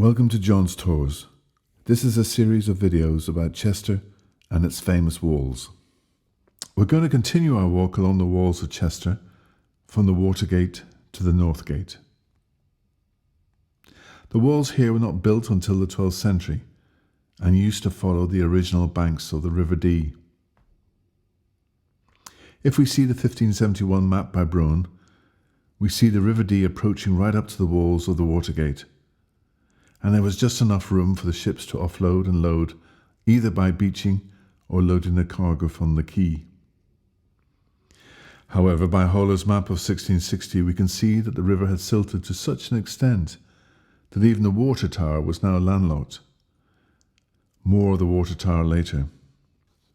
Welcome to John's Tours. This is a series of videos about Chester and its famous walls. We're going to continue our walk along the walls of Chester from the Watergate to the Northgate. The walls here were not built until the 12th century and used to follow the original banks of the River Dee. If we see the 1571 map by Bruin, we see the River Dee approaching right up to the walls of the Watergate, and there was just enough room for the ships to offload and load, either by beaching or loading the cargo from the quay. However, by Holler's map of 1660, we can see that the river had silted to such an extent that even the water tower was now landlocked. More of the water tower later.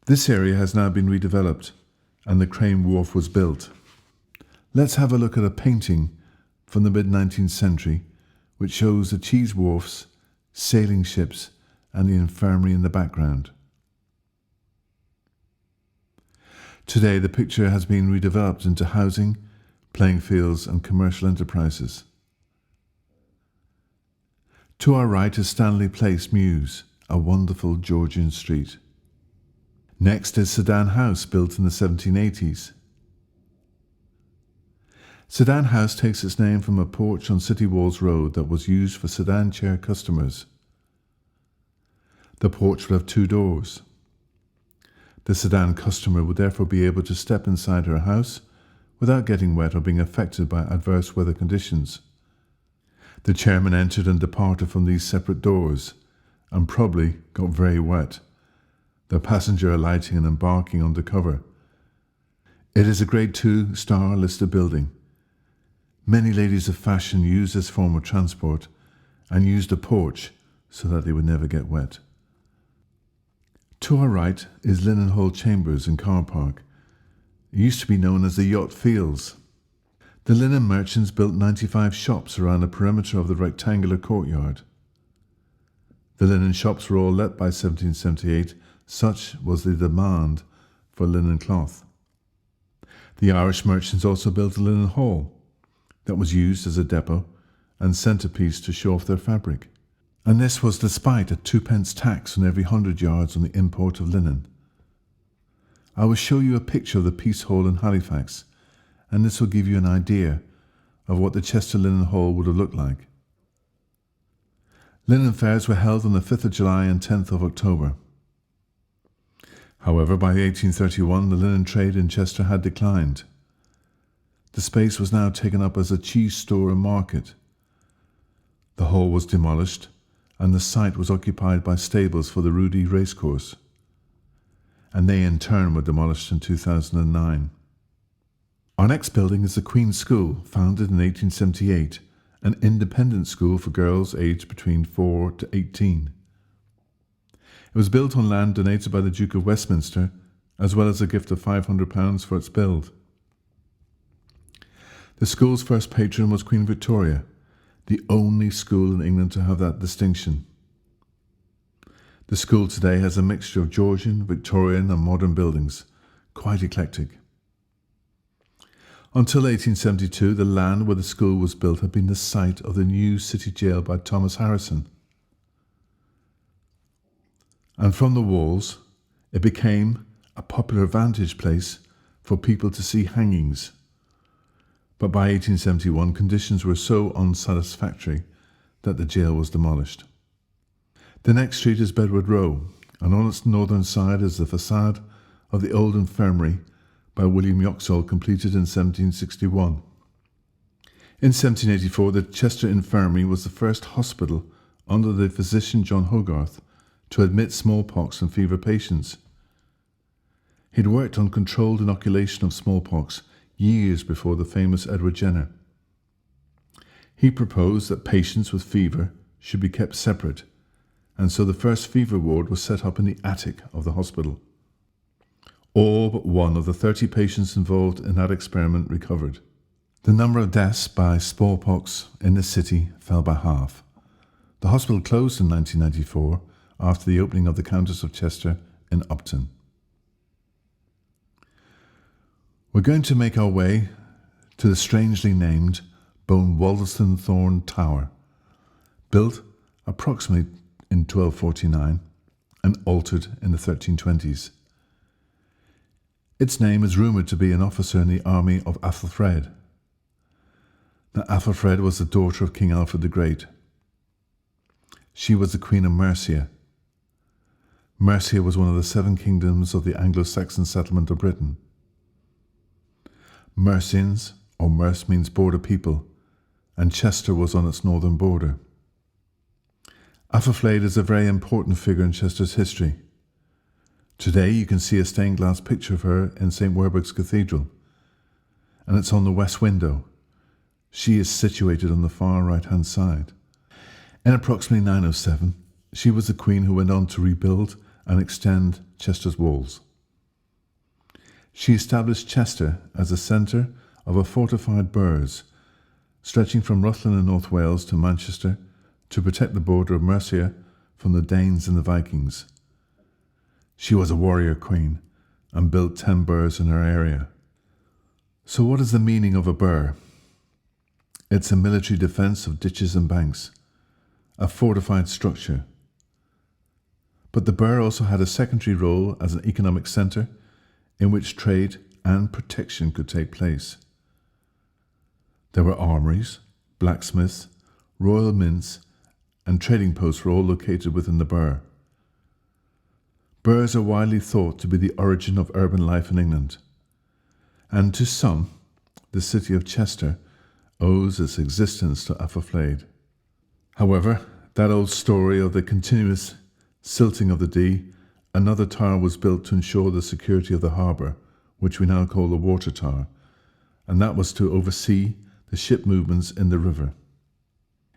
This area has now been redeveloped, and the crane wharf was built. Let's have a look at a painting from the mid-19th century which shows the cheese wharfs, sailing ships and the infirmary in the background. Today the picture has been redeveloped into housing, playing fields and commercial enterprises. To our right is Stanley Place Mews, a wonderful Georgian street. Next is Sedan House, built in the 1780s. Sedan House takes its name from a porch on City Walls Road that was used for sedan chair customers. The porch would have two doors. The sedan customer would therefore be able to step inside her house without getting wet or being affected by adverse weather conditions. The chairman entered and departed from these separate doors and probably got very wet, the passenger alighting and embarking under cover. It is a Grade 2-star listed building. Many ladies of fashion use this form of transport and used a porch so that they would never get wet. To our right is Linen Hall Chambers and Car Park. It used to be known as the Yacht Fields. The linen merchants built 95 shops around the perimeter of the rectangular courtyard. The linen shops were all let by 1778, such was the demand for linen cloth. The Irish merchants also built a linen hall that was used as a depot and centrepiece to show off their fabric. And this was despite a 2p tax on every 100 yards on the import of linen. I will show you a picture of the Peace Hall in Halifax, and this will give you an idea of what the Chester Linen Hall would have looked like. Linen fairs were held on the 5th of July and 10th of October. However, by 1831 the linen trade in Chester had declined. The space was now taken up as a cheese store and market. The hall was demolished, and the site was occupied by stables for the Rudy racecourse, and they in turn were demolished in 2009. Our next building is the Queen's School, founded in 1878, an independent school for girls aged between 4 to 18. It was built on land donated by the Duke of Westminster, as well as a gift of £500 for its build. The school's first patron was Queen Victoria, the only school in England to have that distinction. The school today has a mixture of Georgian, Victorian and modern buildings, quite eclectic. Until 1872, the land where the school was built had been the site of the new city jail by Thomas Harrison. And from the walls, it became a popular vantage place for people to see hangings. But by 1871, conditions were so unsatisfactory that the jail was demolished. The next street is Bedward Row, and on its northern side is the facade of the old infirmary by William Yoxall, completed in 1761. In 1784, the Chester Infirmary was the first hospital under the physician John Hogarth to admit smallpox and fever patients. He'd worked on controlled inoculation of smallpox years before the famous Edward Jenner. He proposed that patients with fever should be kept separate, and so the first fever ward was set up in the attic of the hospital. All but one of the 30 patients involved in that experiment recovered. The number of deaths by smallpox in the city fell by half. The hospital closed in 1994 after the opening of the Countess of Chester in Upton. We're going to make our way to the strangely named Bone Wollaston Thorn Tower, built approximately in 1249, and altered in the 1320s. Its name is rumoured to be an officer in the army of Athelfred. Now, Athelfred was the daughter of King Alfred the Great. She was the Queen of Mercia. Mercia was one of the 7 kingdoms of the Anglo-Saxon settlement of Britain. Mercians, or Merse means border people, and Chester was on its northern border. Athelflaed is a very important figure in Chester's history. Today you can see a stained glass picture of her in St. Werburgh's Cathedral, and it's on the west window. She is situated on the far right-hand side. In approximately 907, she was the queen who went on to rebuild and extend Chester's walls. She established Chester as a centre of a fortified burhs, stretching from Rutland in North Wales to Manchester to protect the border of Mercia from the Danes and the Vikings. She was a warrior queen and built 10 burhs in her area. So what is the meaning of a burh? It's a military defence of ditches and banks, a fortified structure. But the burh also had a secondary role as an economic centre in which trade and protection could take place. There were armories, blacksmiths, royal mints, and trading posts were all located within the burh. Burhs are widely thought to be the origin of urban life in England, and to some, the city of Chester owes its existence to Athelflaed. However, that old story of the continuous silting of the Dee, another tower was built to ensure the security of the harbour, which we now call the Water Tower, and that was to oversee the ship movements in the river.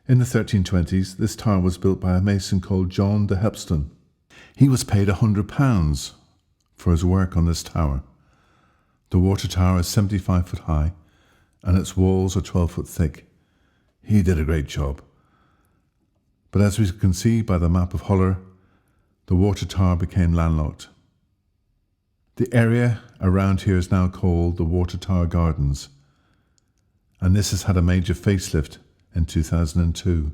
In the 1320s, this tower was built by a mason called John de Hepston. He was paid £100 for his work on this tower. The water tower is 75 foot high and its walls are 12 foot thick. He did a great job. But as we can see by the map of Huller, the water tower became landlocked. The area around here is now called the Water Tower Gardens, and this has had a major facelift in 2002.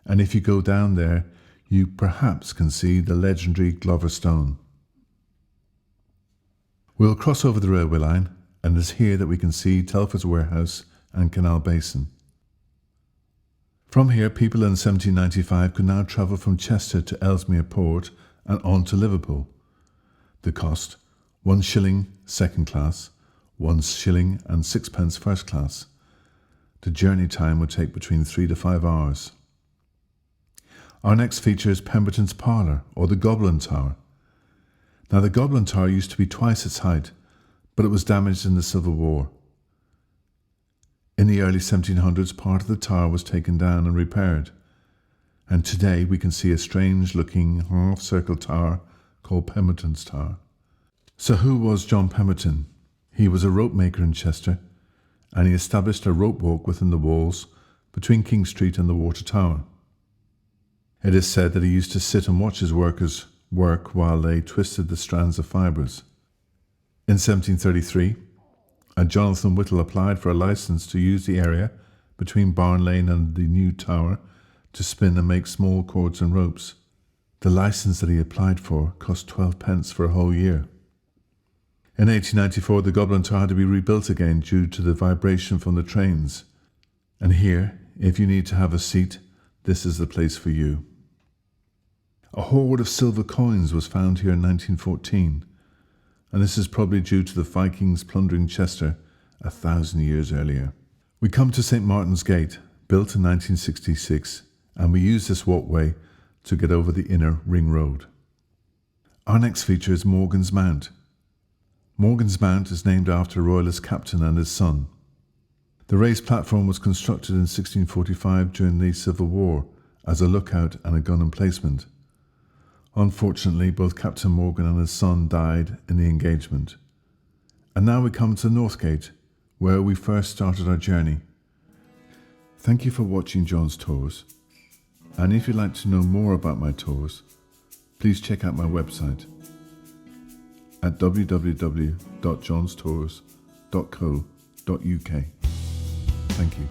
And if you go down there, you perhaps can see the legendary Glover Stone. We'll cross over the railway line, and it's here that we can see Telford's Warehouse and Canal Basin. From here, people in 1795 could now travel from Chester to Ellesmere Port and on to Liverpool. The cost, 1 shilling second class, 1 shilling and 6p first class. The journey time would take between 3 to 5 hours. Our next feature is Pemberton's Parlour, or the Goblin Tower. Now, the Goblin Tower used to be twice its height, but it was damaged in the Civil War. In the early 1700s, part of the tower was taken down and repaired, and today we can see a strange-looking half-circle tower called Pemberton's Tower. So who was John Pemberton? He was a rope maker in Chester, and he established a rope walk within the walls between King Street and the Water Tower. It is said that he used to sit and watch his workers work while they twisted the strands of fibres. In 1733, Jonathan Whittle applied for a licence to use the area between Barn Lane and the new tower to spin and make small cords and ropes. The licence that he applied for cost 12p for a whole year. In 1894, the Goblin Tower had to be rebuilt again due to the vibration from the trains. And here, if you need to have a seat, this is the place for you. A hoard of silver coins was found here in 1914, and this is probably due to the Vikings plundering Chester 1,000 years earlier. We come to St. Martin's Gate, built in 1966, and we use this walkway to get over the inner ring road. Our next feature is Morgan's Mount. Morgan's Mount is named after a royalist captain and his son. The raised platform was constructed in 1645 during the Civil War as a lookout and a gun emplacement. Unfortunately, both Captain Morgan and his son died in the engagement. And now we come to Northgate, where we first started our journey. Thank you for watching John's Tours, and if you'd like to know more about my tours, please check out my website at www.johnstours.co.uk. Thank you.